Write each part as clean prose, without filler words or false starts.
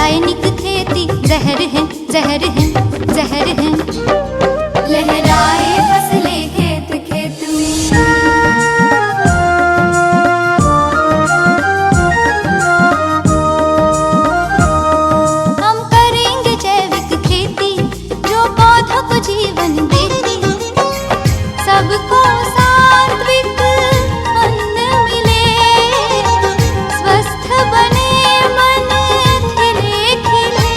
रासायनिक खेती जहर है, जहर है, जहर है। लहराए फसलें खेत खेत में। हम करेंगे जैविक खेती जो पौधों को जीवन देती, सबको सात्विक अन्न मिले, स्वस्थ बने मन खिले खिले।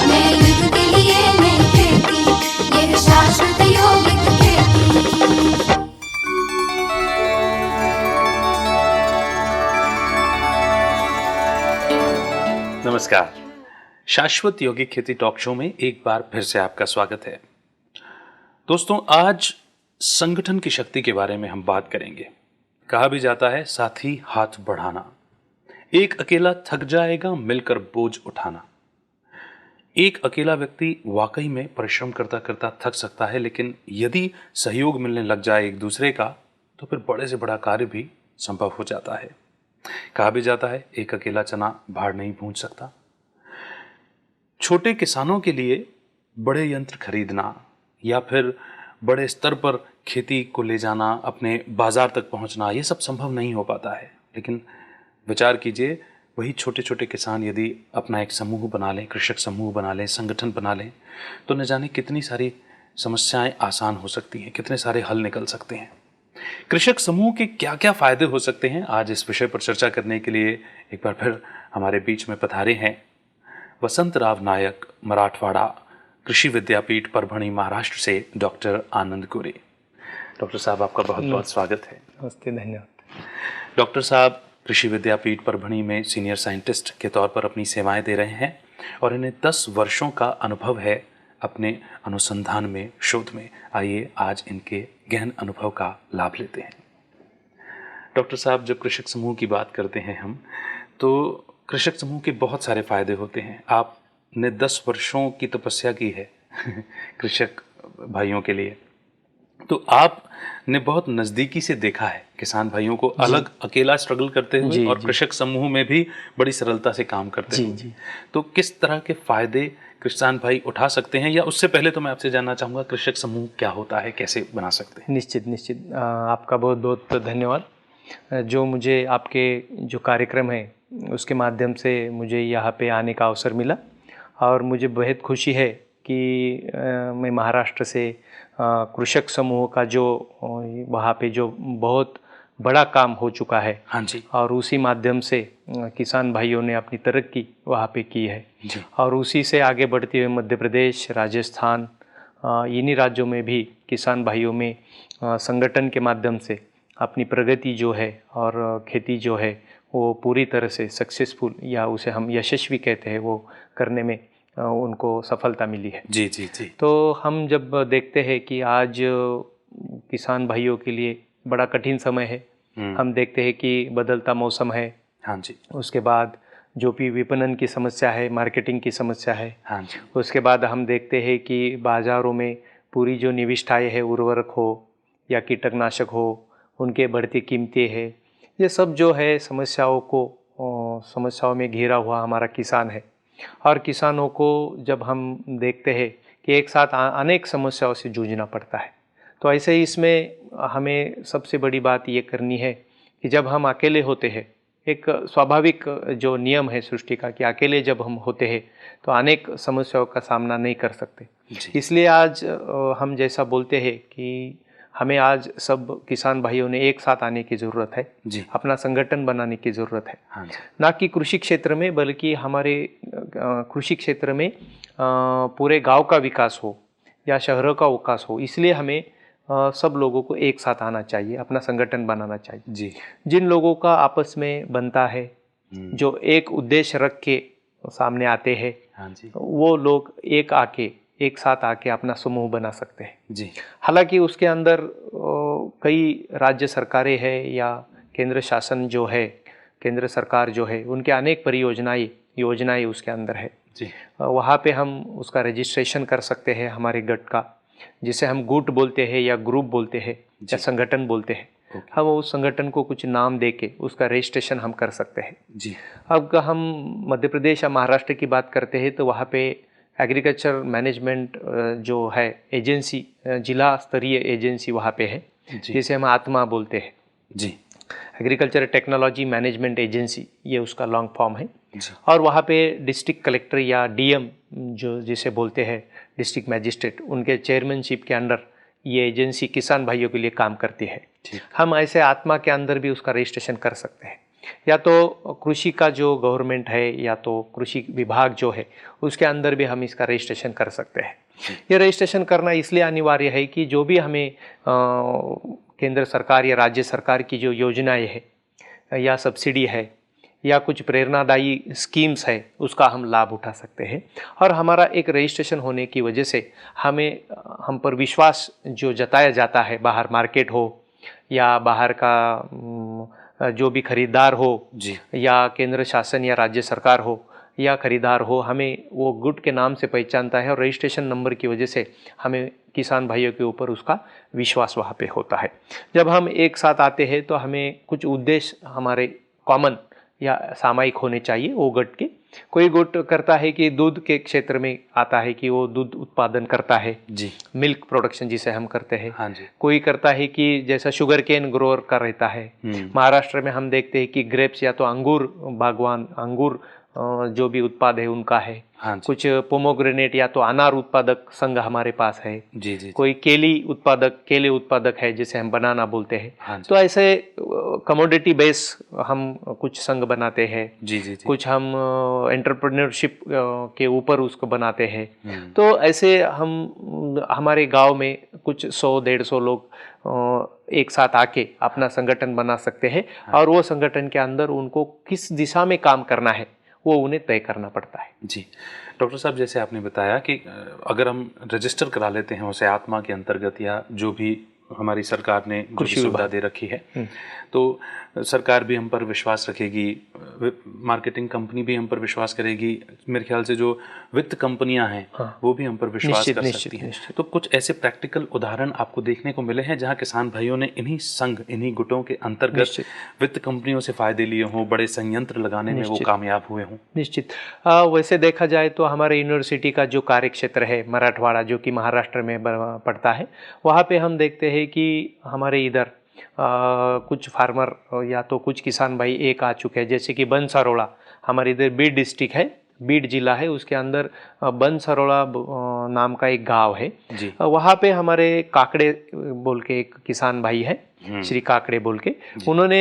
नए युग के लिए नई खेती, यह शाश्वत यौगिक खेती। नमस्कार, शाश्वत यौगिक खेती टॉक शो में एक बार फिर से आपका स्वागत है। दोस्तों, आज संगठन की शक्ति के बारे में हम बात करेंगे। कहा भी जाता है साथी हाथ बढ़ाना। एक अकेला थक जाएगा, मिलकर बोझ उठाना। एक अकेला व्यक्ति वाकई में परिश्रम करता करता थक सकता है, लेकिन यदि सहयोग मिलने लग जाए एक दूसरे का, तो फिर बड़े से बड़ा कार्य भी संभव हो जाता है। कहा भी जाता है एक अकेला चना भाड़ नहीं भूंज सकता। छोटे किसानों के लिए बड़े यंत्र खरीदना या फिर बड़े स्तर पर खेती को ले जाना, अपने बाजार तक पहुंचना, ये सब संभव नहीं हो पाता है। लेकिन विचार कीजिए, वही छोटे छोटे किसान यदि अपना एक समूह बना लें, कृषक समूह बना लें, संगठन बना लें, तो न जाने कितनी सारी समस्याएं आसान हो सकती हैं, कितने सारे हल निकल सकते हैं। कृषक समूह के क्या क्या फायदे हो सकते हैं, आज इस विषय पर चर्चा करने के लिए एक बार फिर हमारे बीच में पधारे हैं वसंतराव नायक, मराठवाड़ा कृषि विद्यापीठ परभणी महाराष्ट्र से डॉक्टर आनंद गोरे। डॉक्टर साहब, आपका बहुत बहुत स्वागत है। नमस्ते, धन्यवाद। डॉक्टर साहब कृषि विद्यापीठ परभणी में सीनियर साइंटिस्ट के तौर पर अपनी सेवाएं दे रहे हैं और इन्हें 10 वर्षों का अनुभव है अपने अनुसंधान में, शोध में। आइए आज इनके गहन अनुभव का लाभ लेते हैं। डॉक्टर साहब, जब कृषक समूह की बात करते हैं हम, तो कृषक समूह के बहुत सारे फायदे होते हैं। आपने 10 वर्षों की तपस्या की है कृषक भाइयों के लिए, तो आपने बहुत नज़दीकी से देखा है किसान भाइयों को अलग अकेला स्ट्रगल करते हुए और कृषक समूह में भी बड़ी सरलता से काम करते हुए। तो किस तरह के फायदे किसान भाई उठा सकते हैं, या उससे पहले तो मैं आपसे जानना चाहूँगा कृषक समूह क्या होता है, कैसे बना सकते हैं? निश्चित आपका बहुत बहुत धन्यवाद। जो मुझे आपके जो कार्यक्रम है उसके माध्यम से मुझे यहाँ पे आने का अवसर मिला और मुझे बेहद खुशी है कि मैं महाराष्ट्र से कृषक समूह का जो वहाँ पे जो बहुत बड़ा काम हो चुका है, हाँ जी, और उसी माध्यम से किसान भाइयों ने अपनी तरक्की वहाँ पे की है जी। और उसी से आगे बढ़ते हुए मध्य प्रदेश, राजस्थान, इन्हीं राज्यों में भी किसान भाइयों में संगठन के माध्यम से अपनी प्रगति जो है और खेती जो है वो पूरी तरह से सक्सेसफुल, या उसे हम यशस्वी कहते हैं, वो करने में उनको सफलता मिली है। जी जी जी। तो हम जब देखते हैं कि आज किसान भाइयों के लिए बड़ा कठिन समय है, हम देखते हैं कि बदलता मौसम है, हाँ जी, उसके बाद जो भी विपणन की समस्या है, मार्केटिंग की समस्या है, हाँ जी, उसके बाद हम देखते हैं कि बाज़ारों में पूरी जो निविष्ठाएँ है, उर्वरक हो या कीटनाशक हो, उनके बढ़ती कीमतें हैं, ये सब जो है समस्याओं में घिरा हुआ हमारा किसान है। और किसानों को जब हम देखते हैं कि एक साथ अनेक समस्याओं से जूझना पड़ता है, तो ऐसे ही इसमें हमें सबसे बड़ी बात ये करनी है कि जब हम अकेले होते हैं, एक स्वाभाविक जो नियम है सृष्टि का कि अकेले जब हम होते हैं तो अनेक समस्याओं का सामना नहीं कर सकते। इसलिए आज हम जैसा बोलते हैं कि हमें आज सब किसान भाइयों ने एक साथ आने की ज़रूरत है, अपना संगठन बनाने की ज़रूरत है। हाँ, ना कि कृषि क्षेत्र में, बल्कि हमारे कृषि क्षेत्र में पूरे गांव का विकास हो या शहरों का विकास हो, इसलिए हमें सब लोगों को एक साथ आना चाहिए, अपना संगठन बनाना चाहिए। जी। जिन लोगों का आपस में बनता है, जो एक उद्देश्य रख के सामने आते हैं, हाँ जी, वो लोग एक साथ आके अपना समूह बना सकते हैं। जी। हालांकि उसके अंदर कई राज्य सरकारें हैं या केंद्र शासन जो है, केंद्र सरकार जो है, उनके अनेक योजनाएं उसके अंदर है। वहाँ पे हम उसका रजिस्ट्रेशन कर सकते हैं हमारे गट का, जिसे हम गुट बोलते हैं या ग्रुप बोलते हैं या संगठन बोलते हैं। हम उस संगठन को कुछ नाम दे के उसका रजिस्ट्रेशन हम कर सकते हैं। जी। अब हम मध्य प्रदेश या महाराष्ट्र की बात करते हैं तो वहाँ पे एग्रीकल्चर मैनेजमेंट जो है एजेंसी, जिला स्तरीय एजेंसी वहाँ पे है, जी। जिसे हम आत्मा बोलते हैं। जी। एग्रीकल्चर टेक्नोलॉजी मैनेजमेंट एजेंसी, ये उसका लॉन्ग फॉर्म है। जी। और वहाँ पे डिस्ट्रिक्ट कलेक्टर या डीएम जो जिसे बोलते हैं डिस्ट्रिक्ट मैजिस्ट्रेट, उनके चेयरमैनशिप के अंडर ये एजेंसी किसान भाइयों के लिए काम करती है। हम ऐसे आत्मा के अंदर भी उसका रजिस्ट्रेशन कर सकते हैं, या तो कृषि का जो गवर्नमेंट है या तो कृषि विभाग जो है उसके अंदर भी हम इसका रजिस्ट्रेशन कर सकते हैं। ये रजिस्ट्रेशन करना इसलिए अनिवार्य है कि जो भी हमें केंद्र सरकार या राज्य सरकार की जो योजनाएं है या सब्सिडी है या कुछ प्रेरणादायी स्कीम्स है उसका हम लाभ उठा सकते हैं। और हमारा एक रजिस्ट्रेशन होने की वजह से हम पर विश्वास जो जताया जाता है, बाहर मार्केट हो या बाहर का जो भी खरीदार हो जी। या केंद्र शासन या राज्य सरकार हो या खरीदार हो, हमें वो गुड के नाम से पहचानता है और रजिस्ट्रेशन नंबर की वजह से हमें किसान भाइयों के ऊपर उसका विश्वास वहाँ पे होता है। जब हम एक साथ आते हैं तो हमें कुछ उद्देश्य हमारे कॉमन या सामायिक होने चाहिए। वो गुट के कोई गुट करता है कि दूध के क्षेत्र में आता है कि वो दूध उत्पादन करता है, जी। मिल्क प्रोडक्शन जिसे हम करते हैं। हाँ जी। कोई करता है कि जैसा शुगर केन ग्रोअर का रहता है। महाराष्ट्र में हम देखते हैं कि ग्रेप्स या तो अंगूर बागवान, अंगूर जो भी उत्पाद है उनका है। हाँ जी। कुछ पोमोग्रेनेट या तो अनार उत्पादक संघ हमारे पास है। जी। जी। कोई केले उत्पादक है जिसे हम बनाना बोलते हैं। हाँ जी। तो ऐसे कमोडिटी बेस हम कुछ संघ बनाते हैं। जी। जी। जी। कुछ हम एंटरप्रेन्योरशिप के ऊपर उसको बनाते हैं। तो ऐसे हम हमारे गांव में कुछ 100-150 लोग एक साथ आके अपना संगठन बना सकते हैं। और वो संगठन के अंदर उनको किस दिशा में काम करना है वो उन्हें तय करना पड़ता है। जी। डॉक्टर साहब, जैसे आपने बताया कि अगर हम रजिस्टर करा लेते हैं उसे आत्मा के अंतर्गत या जो भी हमारी सरकार ने जो भी सुविधा दे रखी है, तो सरकार भी हम पर विश्वास रखेगी, मार्केटिंग कंपनी भी हम पर विश्वास करेगी, मेरे ख्याल से जो वित्त कंपनियां हैं वो भी हम पर विश्वास कर सकती हैं। तो कुछ ऐसे प्रैक्टिकल उदाहरण आपको देखने को मिले हैं जहां किसान भाइयों ने इन्हीं संघ, इन्हीं गुटों के अंतर्गत वित्त कंपनियों से फायदे लिए हों, बड़े संयंत्र लगाने में वो कामयाब हुए हों? निश्चित। वैसे देखा जाए तो हमारे यूनिवर्सिटी का जो कार्य क्षेत्र है मराठवाड़ा, जो कि महाराष्ट्र में पड़ता है, वहाँ पे हम देखते हैं कि हमारे इधर कुछ फार्मर या तो कुछ किसान भाई एक आ चुके हैं। जैसे कि बनसरोड़ा, हमारे इधर बीड डिस्ट्रिक्ट है, बीड जिला है, उसके अंदर बनसरोड़ा नाम का एक गांव है। वहाँ पे हमारे काकड़े बोल के एक किसान भाई है, श्री काकड़े बोल के, उन्होंने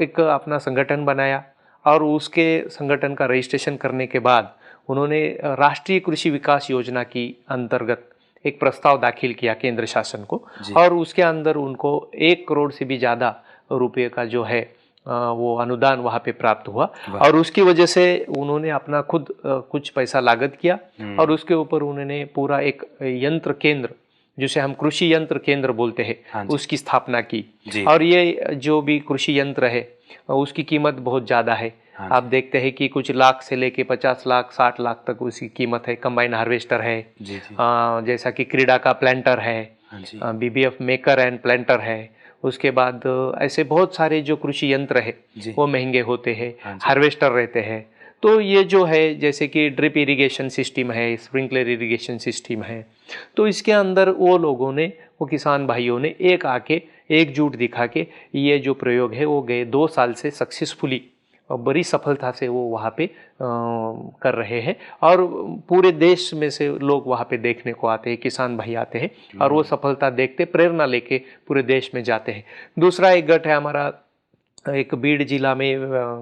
एक अपना संगठन बनाया और उसके संगठन का रजिस्ट्रेशन करने के बाद उन्होंने राष्ट्रीय कृषि विकास योजना की अंतर्गत एक प्रस्ताव दाखिल किया केंद्र शासन को, और उसके अंदर उनको 1 करोड़ से भी ज़्यादा रुपये का जो है वो अनुदान वहाँ पे प्राप्त हुआ। और उसकी वजह से उन्होंने अपना खुद कुछ पैसा लागत किया और उसके ऊपर उन्होंने पूरा एक यंत्र केंद्र, जिसे हम कृषि यंत्र केंद्र बोलते हैं, उसकी स्थापना की। और ये जो भी कृषि यंत्र है उसकी कीमत बहुत ज़्यादा है। आप देखते हैं कि कुछ लाख से लेके 50 लाख 60 लाख तक उसकी कीमत है। कंबाइन हार्वेस्टर है, जैसा कि क्रीडा का प्लांटर है, बीबीएफ मेकर एंड प्लांटर है। उसके बाद ऐसे बहुत सारे जो कृषि यंत्र है वो महंगे होते हैं, हार्वेस्टर रहते हैं। तो ये जो है जैसे कि ड्रिप इरिगेशन सिस्टम है, स्प्रिंकलर इरिगेशन सिस्टम है, तो इसके अंदर वो लोगों ने, वो किसान भाइयों ने एक आके एकजुट दिखा के ये जो प्रयोग है वो गए 2 साल से सक्सेसफुली और बड़ी सफलता से वो वहाँ पे कर रहे हैं। और पूरे देश में से लोग वहाँ पे देखने को आते हैं, किसान भाई आते हैं और वो सफलता देखते प्रेरणा लेके पूरे देश में जाते हैं। दूसरा एक गट है हमारा, एक बीड जिला में,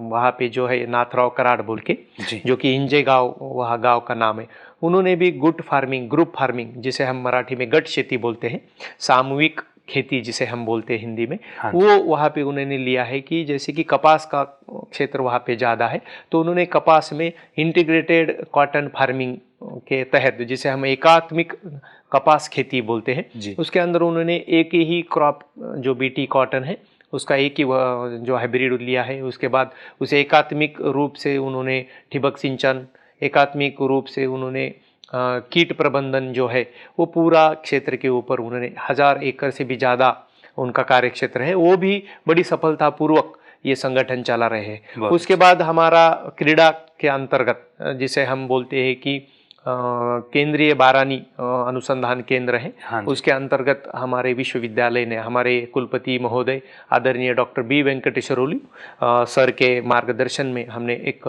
वहाँ पे जो है नाथराव कराड़ बोल के, जो कि इंजे गांव, वहाँ गांव का नाम है, उन्होंने भी गुट फार्मिंग, ग्रुप फार्मिंग, जिसे हम मराठी में गट शेती बोलते हैं, सामूहिक खेती जिसे हम बोलते हैं हिंदी में, वो वहाँ पे उन्होंने लिया है कि जैसे कि कपास का क्षेत्र वहाँ पे ज़्यादा है, तो उन्होंने कपास में इंटीग्रेटेड कॉटन फार्मिंग के तहत, जिसे हम एकात्मिक कपास खेती बोलते हैं, उसके अंदर उन्होंने एक ही क्रॉप जो बीटी कॉटन है उसका एक ही जो हाइब्रिड लिया है। उसके बाद उसे एकात्मिक रूप से उन्होंने ठिबक सिंचन, एकात्मिक रूप से उन्होंने कीट प्रबंधन जो है वो पूरा क्षेत्र के ऊपर उन्होंने 1000 एकड़ से भी ज़्यादा उनका कार्य क्षेत्र है, वो भी बड़ी सफलतापूर्वक ये संगठन चला रहे हैं। बहुत उसके बाद हमारा क्रीड़ा के अंतर्गत जिसे हम बोलते हैं कि केंद्रीय बारानी अनुसंधान केंद्र है, हाँ जी। उसके अंतर्गत हमारे विश्वविद्यालय ने, हमारे कुलपति महोदय आदरणीय डॉक्टर बी वेंकटेश्वरोली सर के मार्गदर्शन में हमने एक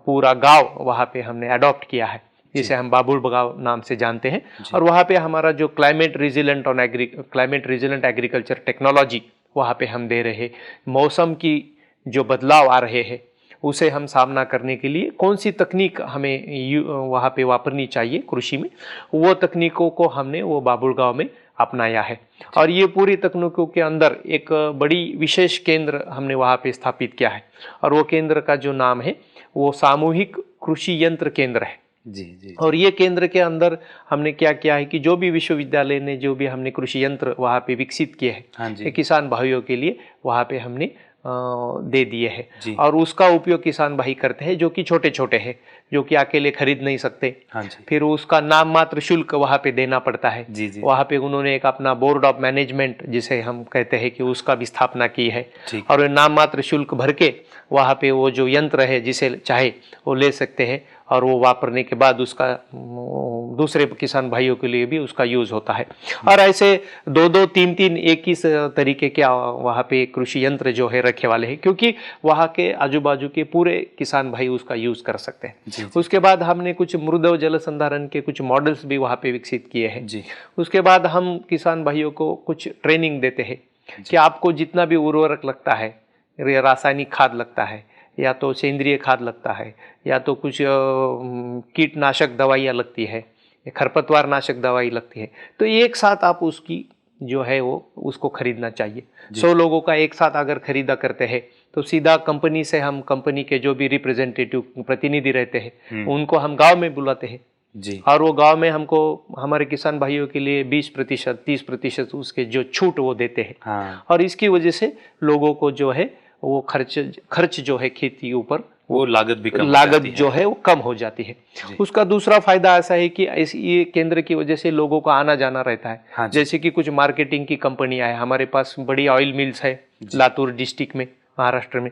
पूरा गांव वहाँ पे हमने अडॉप्ट किया है, जिसे हम बाबुल गांव नाम से जानते हैं। और वहाँ पे हमारा जो क्लाइमेट रिजिलेंट एग्रीकल्चर टेक्नोलॉजी वहाँ पे हम दे रहे, मौसम की जो बदलाव आ रहे हैं उसे हम सामना करने के लिए कौन सी तकनीक हमें वहाँ पे वापरनी चाहिए कृषि में, वो तकनीकों को हमने वो बाबुल गांव में अपनाया है। और ये पूरी तकनीकों के अंदर एक बड़ी विशेष केंद्र हमने वहाँ पे स्थापित किया है, और वो केंद्र का जो नाम है वो सामूहिक कृषि यंत्र केंद्र है। जी। और ये केंद्र के अंदर हमने क्या किया है कि जो भी विश्वविद्यालय ने जो भी हमने कृषि यंत्र वहाँ पे विकसित किए हाँ हैं, जी। किसान भाइयों के लिए वहाँ पे हमने दे दिए हैं, जी। और उसका उपयोग किसान भाई करते हैं जो कि छोटे छोटे हैं, जो कि अकेले खरीद नहीं सकते। हाँ जी। फिर उसका नाम मात्र शुल्क वहाँ पे देना पड़ता है। जी। वहाँ पे उन्होंने एक अपना बोर्ड ऑफ मैनेजमेंट जिसे हम कहते हैं कि उसका भी स्थापना की है, ठीक। और नाम मात्र शुल्क भर के वहाँ पे वो जो यंत्र है जिसे चाहे वो ले सकते हैं, और वो वापरने के बाद उसका दूसरे किसान भाइयों के लिए भी उसका यूज होता है। और ऐसे 2-2, 3-3 एक ही तरीके के वहाँ पे कृषि यंत्र जो है रखे वाले हैं, क्योंकि वहाँ के आजू बाजू के पूरे किसान भाई उसका यूज कर सकते हैं। उसके बाद हमने कुछ मृद जल संधारण के कुछ मॉडल्स भी वहाँ पे विकसित किए हैं। जी। उसके बाद हम किसान भाइयों को कुछ ट्रेनिंग देते हैं कि आपको जितना भी उर्वरक लगता है, रासायनिक खाद लगता है, या तो सेंद्रिय खाद लगता है, या तो कुछ कीटनाशक दवाइयाँ लगती है, खरपतवार नाशक दवाई लगती है, तो एक साथ आप उसकी जो है वो उसको खरीदना चाहिए। 100 लोगों का एक साथ अगर खरीदा करते हैं तो सीधा कंपनी से हम, कंपनी के जो भी रिप्रेजेंटेटिव प्रतिनिधि रहते हैं उनको हम गांव में बुलाते हैं जी। और वो गांव में हमको हमारे किसान भाइयों के लिए 20%, 30% उसके जो छूट वो देते हैं। हाँ। और इसकी वजह से लोगों को जो है वो खर्च जो है खेती ऊपर, वो लागत भी कम लागत जो है वो कम हो जाती है। उसका दूसरा फायदा ऐसा है कि ये केंद्र की वजह से लोगों का आना जाना रहता है। हाँ, जैसे कि कुछ मार्केटिंग की कंपनियां है, हमारे पास बड़ी ऑयल मिल्स है लातूर डिस्ट्रिक्ट में, महाराष्ट्र में,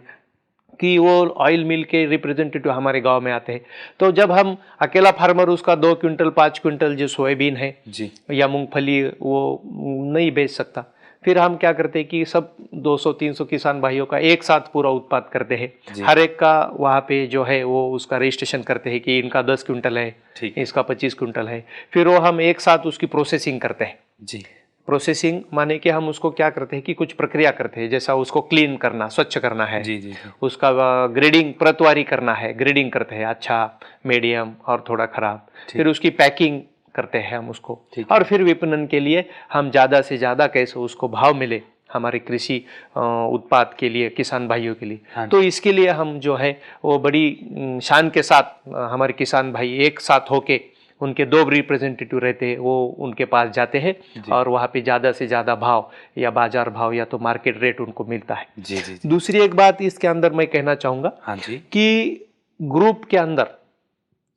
कि वो ऑयल मिल के रिप्रेजेंटेटिव हमारे गांव में आते हैं। तो जब हम अकेला फार्मर उसका 2 क्विंटल 5 क्विंटल जो सोयाबीन है जी या मूंगफली वो नहीं बेच सकता, फिर हम क्या करते हैं कि सब 200-300 किसान भाइयों का एक साथ पूरा उत्पाद करते हैं। हर एक का वहाँ पे जो है वो उसका रजिस्ट्रेशन करते हैं कि इनका 10 क्विंटल है, इसका 25 क्विंटल है। फिर वो हम एक साथ उसकी प्रोसेसिंग करते हैं। जी। प्रोसेसिंग माने कि हम उसको क्या करते हैं कि कुछ प्रक्रिया करते हैं, जैसा उसको क्लीन करना, स्वच्छ करना है। जी। उसका ग्रेडिंग, प्रतवारी करना है, ग्रेडिंग करते हैं, अच्छा, मीडियम और थोड़ा खराब। फिर उसकी पैकिंग करते हैं हम उसको, और फिर विपणन के लिए हम ज़्यादा से ज़्यादा कैसे उसको भाव मिले हमारे कृषि उत्पाद के लिए, किसान भाइयों के लिए। तो इसके लिए हम जो है वो बड़ी शान के साथ हमारे किसान भाई एक साथ होके, उनके 2 रिप्रेजेंटेटिव रहते हैं, वो उनके पास जाते हैं और वहाँ पे ज़्यादा से ज़्यादा भाव या बाजार भाव या तो मार्केट रेट उनको मिलता है। जी। दूसरी एक बात इसके अंदर मैं कहना चाहूँगा कि ग्रुप के अंदर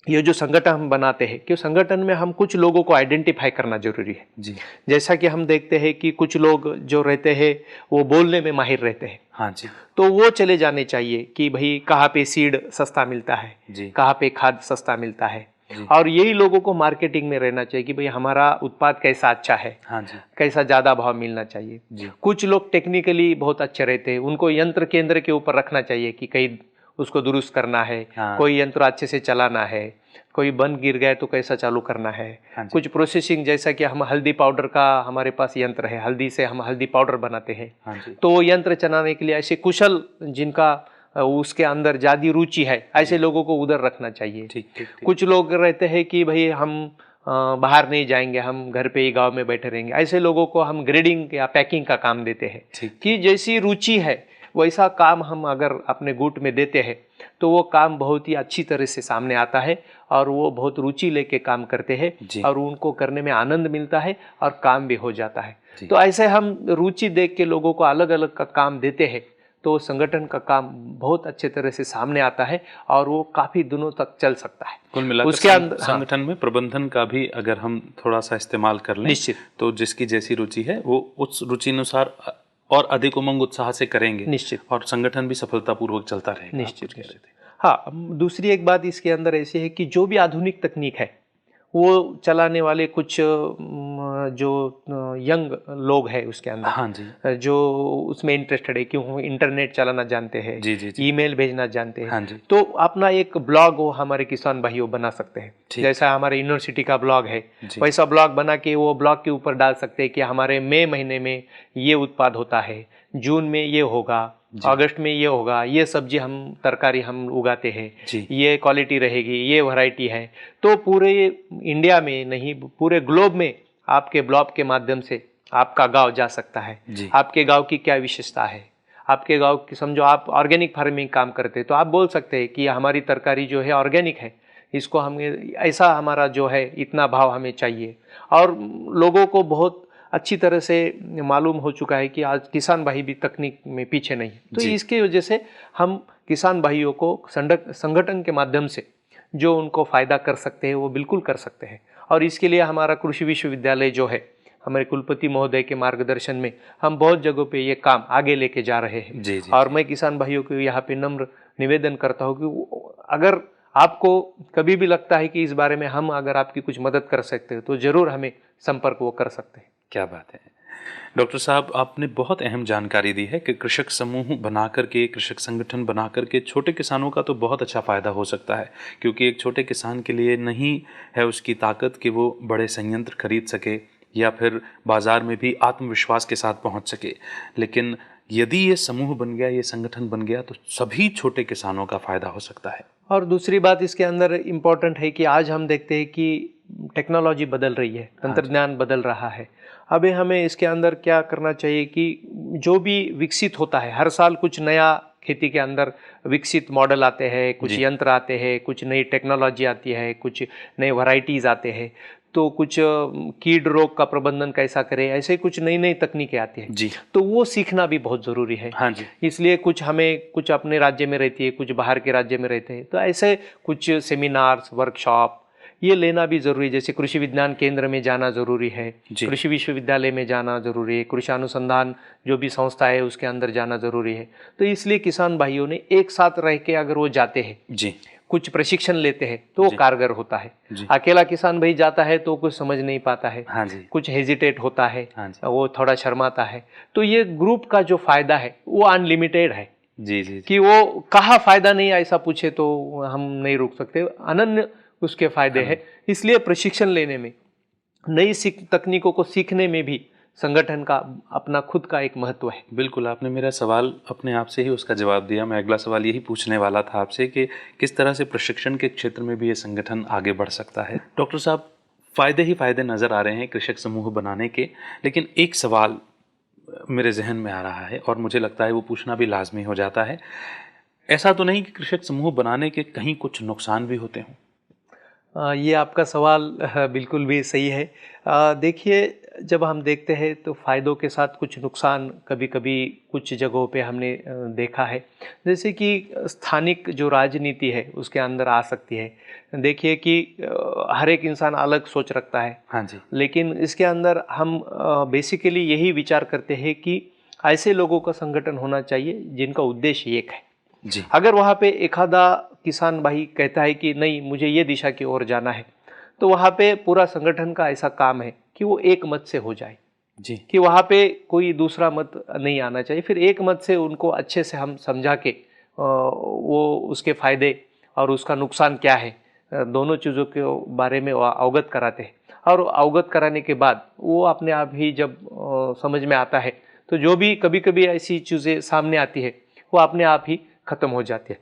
ये जो संगठन हम बनाते हैं, कि संगठन में हम कुछ लोगों को आइडेंटिफाई करना जरूरी है। जी। जैसा कि हम देखते हैं कि कुछ लोग जो रहते हैं वो बोलने में माहिर रहते हैं। हाँ जी। तो वो चले जाने चाहिए कि भाई कहाँ पे सीड सस्ता मिलता है, कहाँ पे खाद सस्ता मिलता है, और यही लोगों को मार्केटिंग में रहना चाहिए कि भाई हमारा उत्पाद कैसा अच्छा है। हाँ जी। कैसा ज़्यादा भाव मिलना चाहिए जी। कुछ लोग टेक्निकली बहुत अच्छे रहते हैं, उनको यंत्र केंद्र के ऊपर रखना चाहिए कि कहीं उसको दुरुस्त करना है। हाँ। कोई यंत्र अच्छे से चलाना है, कोई बंद गिर गए तो कैसा चालू करना है। हाँ, कुछ प्रोसेसिंग, जैसा कि हम हल्दी पाउडर का हमारे पास यंत्र है, हल्दी से हम हल्दी पाउडर बनाते हैं। हाँ, तो वो यंत्र चलाने के लिए ऐसे कुशल जिनका उसके अंदर ज़्यादा रुचि है, ऐसे लोगों को उधर रखना चाहिए। ठीक। कुछ लोग रहते हैं कि भाई हम बाहर नहीं जाएंगे, हम घर पे ही गांव में बैठे रहेंगे, ऐसे लोगों को हम ग्रेडिंग या पैकिंग का काम देते हैं कि जैसी रुचि है वैसा काम हम अगर अपने गुट में देते हैं तो वो काम बहुत ही अच्छी तरह से सामने आता है और वो बहुत रुचि लेके काम करते हैं और उनको करने में आनंद मिलता है और काम भी हो जाता है। तो ऐसे हम रुचि देख के लोगों को अलग अलग का काम देते हैं तो संगठन का काम बहुत अच्छे तरह से सामने आता है और वो काफ़ी दिनों तक चल सकता है। कुल मिलाकर उसके अंदर संगठन में प्रबंधन का भी अगर हम थोड़ा सा इस्तेमाल कर लें निश्चित, तो जिसकी जैसी रुचि है वो उस रुचि अनुसार और अधिक उमंग उत्साह से करेंगे निश्चित, और संगठन भी सफलतापूर्वक चलता रहेगा। निश्चित, निश्चित। हाँ, दूसरी एक बात इसके अंदर ऐसी है कि जो भी आधुनिक तकनीक है वो चलाने वाले कुछ जो यंग लोग हैं उसके अंदर, हाँ जी, जो उसमें इंटरेस्टेड है कि वो इंटरनेट चलाना जानते हैं, जी जी जी, ईमेल भेजना जानते हैं, हाँ जी, तो अपना एक ब्लॉग वो हमारे किसान भाइयों बना सकते हैं। ठीक। जैसा हमारे यूनिवर्सिटी का ब्लॉग है जी। वैसा ब्लॉग बना के वो ब्लॉग के ऊपर डाल सकते हैं कि हमारे मई महीने में ये उत्पाद होता है, जून में ये होगा, अगस्त में ये होगा, ये सब्जी हम तरकारी हम उगाते हैं, जी, ये क्वालिटी रहेगी, ये वैरायटी है। तो पूरे इंडिया में नहीं पूरे ग्लोब में आपके ब्लॉग के माध्यम से आपका गांव जा सकता है। जी, आपके गांव की क्या विशेषता है, आपके गांव की, समझो आप ऑर्गेनिक फार्मिंग काम करते हैं तो आप बोल सकते हैं कि हमारी तरकारी जो है ऑर्गेनिक है, इसको हमें ऐसा हमारा जो है इतना भाव हमें चाहिए। और लोगों को बहुत अच्छी तरह से मालूम हो चुका है कि आज किसान भाई भी तकनीक में पीछे नहीं है, तो जी। इसके वजह से हम किसान भाइयों को संगठन के माध्यम से जो उनको फ़ायदा कर सकते हैं वो बिल्कुल कर सकते हैं। और इसके लिए हमारा कृषि विश्वविद्यालय जो है, हमारे कुलपति महोदय के मार्गदर्शन में हम बहुत जगहों पे ये काम आगे लेके जा रहे हैं। जी जी, और मैं किसान भाइयों को यहाँ पे नम्र निवेदन करता हूँ कि अगर आपको कभी भी लगता है कि इस बारे में हम अगर आपकी कुछ मदद कर सकते हैं तो ज़रूर हमें संपर्क वो कर सकते हैं। क्या बात है डॉक्टर साहब, आपने बहुत अहम जानकारी दी है कि कृषक समूह बना करके, कृषक संगठन बना करके छोटे किसानों का तो बहुत अच्छा फ़ायदा हो सकता है, क्योंकि एक छोटे किसान के लिए नहीं है उसकी ताकत कि वो बड़े संयंत्र खरीद सके या फिर बाज़ार में भी आत्मविश्वास के साथ पहुंच सके। लेकिन यदि ये समूह बन गया, ये संगठन बन गया, तो सभी छोटे किसानों का फ़ायदा हो सकता है। और दूसरी बात इसके अंदर इम्पॉर्टेंट है कि आज हम देखते हैं कि टेक्नोलॉजी बदल रही है, तंत्रज्ञान बदल रहा है। अभी हमें इसके अंदर क्या करना चाहिए कि जो भी विकसित होता है, हर साल कुछ नया खेती के अंदर विकसित मॉडल आते हैं, कुछ यंत्र आते हैं, कुछ नई टेक्नोलॉजी आती है, कुछ नए वैरायटीज़ आते हैं, तो कुछ कीड रोग का प्रबंधन कैसा करें, ऐसे कुछ नई नई तकनीकें आती हैं जी, तो वो सीखना भी बहुत ज़रूरी है। हाँ जी, इसलिए कुछ हमें कुछ अपने राज्य में रहती है, कुछ बाहर के राज्य में रहते हैं, तो ऐसे कुछ सेमिनार्स, वर्कशॉप ये लेना भी ज़रूरी है। जैसे कृषि विज्ञान केंद्र में जाना ज़रूरी है, कृषि विश्वविद्यालय में जाना ज़रूरी है, कृषि अनुसंधान जो भी संस्था है उसके अंदर जाना ज़रूरी है। तो इसलिए किसान भाइयों ने एक साथ रह के अगर वो जाते हैं जी, कुछ प्रशिक्षण लेते हैं तो वो कारगर होता है। जी। अकेला किसान भाई जाता है तो कुछ समझ नहीं पाता है, हाँ जी, कुछ हेजिटेट होता है, हाँ जी, वो थोड़ा शर्माता है। तो ये ग्रुप का जो फायदा है वो अनलिमिटेड है जी जी, कि वो कहाँ फायदा नहीं ऐसा पूछे तो हम नहीं रोक सकते, अनन्य उसके फायदे हैं। इसलिए प्रशिक्षण लेने में, नई तकनीकों को सीखने में भी संगठन का अपना खुद का एक महत्व है। बिल्कुल, आपने मेरा सवाल अपने आप से ही उसका जवाब दिया। मैं अगला सवाल यही पूछने वाला था आपसे कि किस तरह से प्रशिक्षण के क्षेत्र में भी ये संगठन आगे बढ़ सकता है। डॉक्टर साहब, फ़ायदे ही फ़ायदे नज़र आ रहे हैं कृषक समूह बनाने के, लेकिन एक सवाल मेरे जहन में आ रहा है और मुझे लगता है वो पूछना भी लाजमी हो जाता है। ऐसा तो नहीं कि कृषक समूह बनाने के कहीं कुछ नुकसान भी होते हों? ये आपका सवाल बिल्कुल भी सही है। देखिए, जब हम देखते हैं तो फ़ायदों के साथ कुछ नुकसान कभी कभी कुछ जगहों पे हमने देखा है। जैसे कि स्थानिक जो राजनीति है उसके अंदर आ सकती है। देखिए कि हर एक इंसान अलग सोच रखता है, हाँ जी, लेकिन इसके अंदर हम बेसिकली यही विचार करते हैं कि ऐसे लोगों का संगठन होना चाहिए जिनका उद्देश्य एक है। जी, अगर वहाँ पे एक आधा किसान भाई कहता है कि नहीं मुझे ये दिशा की ओर जाना है, तो वहाँ पे पूरा संगठन का ऐसा काम है कि वो एक मत से हो जाए, जी, कि वहाँ पे कोई दूसरा मत नहीं आना चाहिए। फिर एक मत से उनको अच्छे से हम समझा के वो उसके फायदे और उसका नुकसान क्या है, दोनों चीज़ों के बारे में अवगत कराते हैं। और अवगत कराने के बाद वो अपने आप ही जब समझ में आता है तो जो भी कभी कभी ऐसी चीज़ें सामने आती है वो अपने आप ही ख़त्म हो जाती है।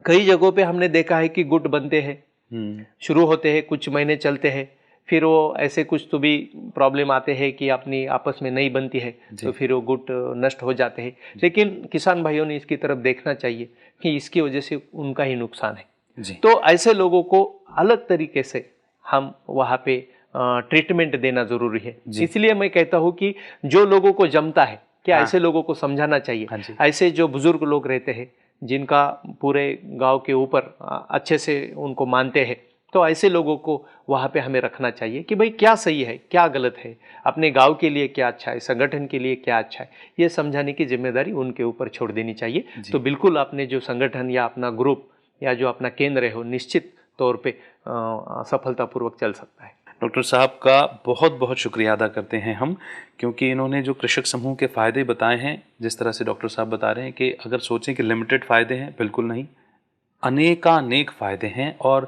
कई जगहों पे हमने देखा है कि गुट बनते हैं, शुरू होते हैं, कुछ महीने चलते हैं, फिर वो ऐसे कुछ तो भी प्रॉब्लम आते हैं कि अपनी आपस में नहीं बनती है, तो फिर वो गुट नष्ट हो जाते हैं। लेकिन किसान भाइयों ने इसकी तरफ देखना चाहिए कि इसकी वजह से उनका ही नुकसान है। जी, तो ऐसे लोगों को अलग तरीके से हम वहाँ पे ट्रीटमेंट देना ज़रूरी है। इसलिए मैं कहता हूँ कि जो लोगों को जमता है कि हाँ। ऐसे लोगों को समझाना हाँ चाहिए। जी। ऐसे जो बुजुर्ग लोग रहते हैं जिनका पूरे गांव के ऊपर अच्छे से उनको मानते हैं, तो ऐसे लोगों को वहाँ पे हमें रखना चाहिए कि भाई क्या सही है क्या गलत है, अपने गांव के लिए क्या अच्छा है, संगठन के लिए क्या अच्छा है, ये समझाने की जिम्मेदारी उनके ऊपर छोड़ देनी चाहिए। तो बिल्कुल अपने जो संगठन या अपना ग्रुप या जो अपना केंद्र है वो निश्चित तौर पे सफलतापूर्वक चल सकता है। डॉक्टर साहब का बहुत बहुत शुक्रिया अदा करते हैं हम, क्योंकि इन्होंने जो कृषक समूह के फ़ायदे बताए हैं, जिस तरह से डॉक्टर साहब बता रहे हैं कि अगर सोचें कि लिमिटेड फ़ायदे हैं, बिल्कुल नहीं, अनेकानेक फ़ायदे हैं और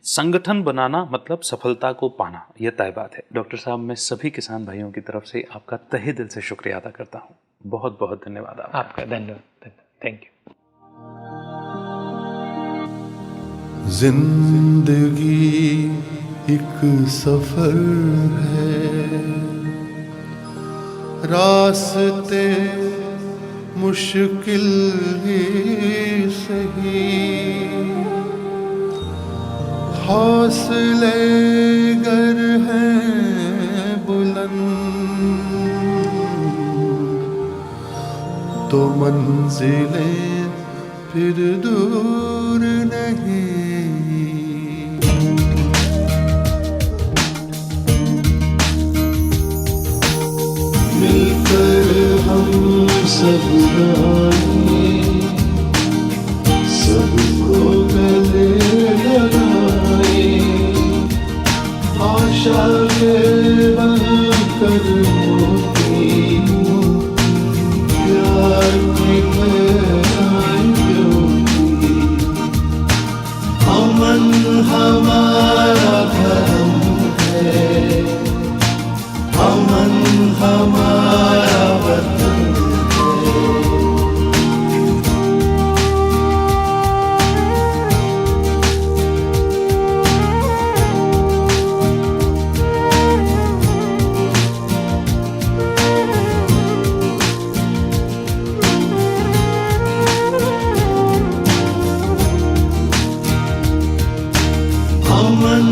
संगठन बनाना मतलब सफलता को पाना, यह तय बात है। डॉक्टर साहब, मैं सभी किसान भाइयों की तरफ से आपका तहे दिल से शुक्रिया अदा करता हूँ। बहुत बहुत धन्यवाद आपका। धन्यवाद। Thank you. जिंदगी एक सफर है, रास्ते मुश्किल ही सही, हौसले गर हैं बुलंद तो मंजिलें फिर दूर नहीं। मिलकर हम सब गाएं, सबको गले लगाएं, आशा के बनकर मोती प्यार की फैलाएं ज्योति। अमन हमारा धर्म है, अमन हमारा वतन है। अमन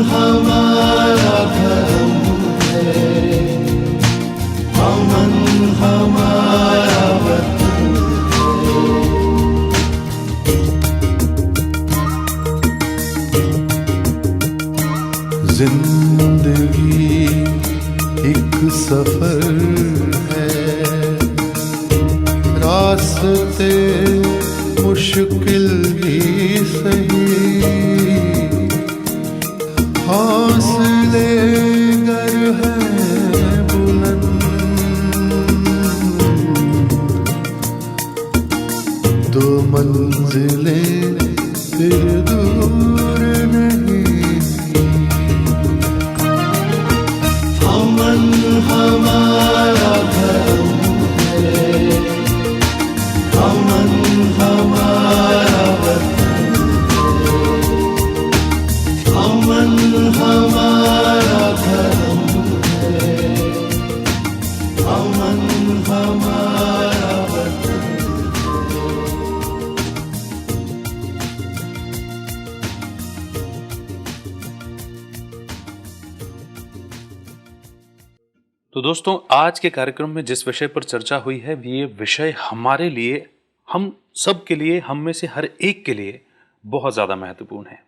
हमारा धर्म है, अमन हमारा वतन जिंदगी एक सफर है, रास्ते मुश्किल ही सही, हौसले गर हैं बुलंद तो मंजिलें फिर दूर नहीं। अमन हमारा धर्म है, अमन हमारा वतन है, अमन हमारा धर्म है, अमन हमारा वतन। तो दोस्तों, आज के कार्यक्रम में जिस विषय पर चर्चा हुई है, ये विषय हमारे लिए, हम सब के लिए, हम में से हर एक के लिए बहुत ज़्यादा महत्वपूर्ण है।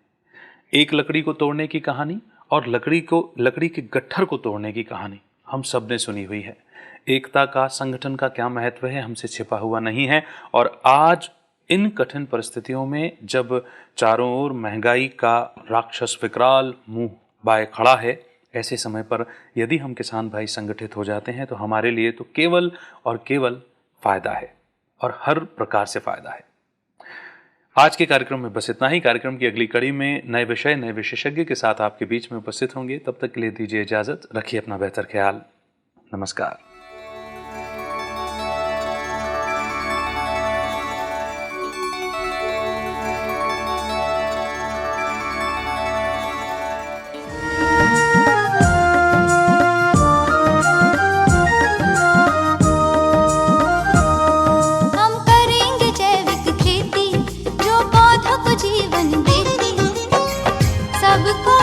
एक लकड़ी को तोड़ने की कहानी और लकड़ी के गट्ठर को तोड़ने की कहानी हम सब ने सुनी हुई है। एकता का, संगठन का क्या महत्व है, हमसे छिपा हुआ नहीं है। और आज इन कठिन परिस्थितियों में जब चारों ओर महंगाई का राक्षस विकराल मुंह बाए खड़ा है, ऐसे समय पर यदि हम किसान भाई संगठित हो जाते हैं तो हमारे लिए तो केवल और केवल फायदा है, और हर प्रकार से फायदा है। आज के कार्यक्रम में बस इतना ही। कार्यक्रम की अगली कड़ी में नए विषय, नए विशेषज्ञ के साथ आपके बीच में उपस्थित होंगे। तब तक के लिए दीजिए इजाजत, रखिए अपना बेहतर ख्याल। नमस्कार। हम करेंगे जैविक खेती जो पौधों को जीवन देती, सबको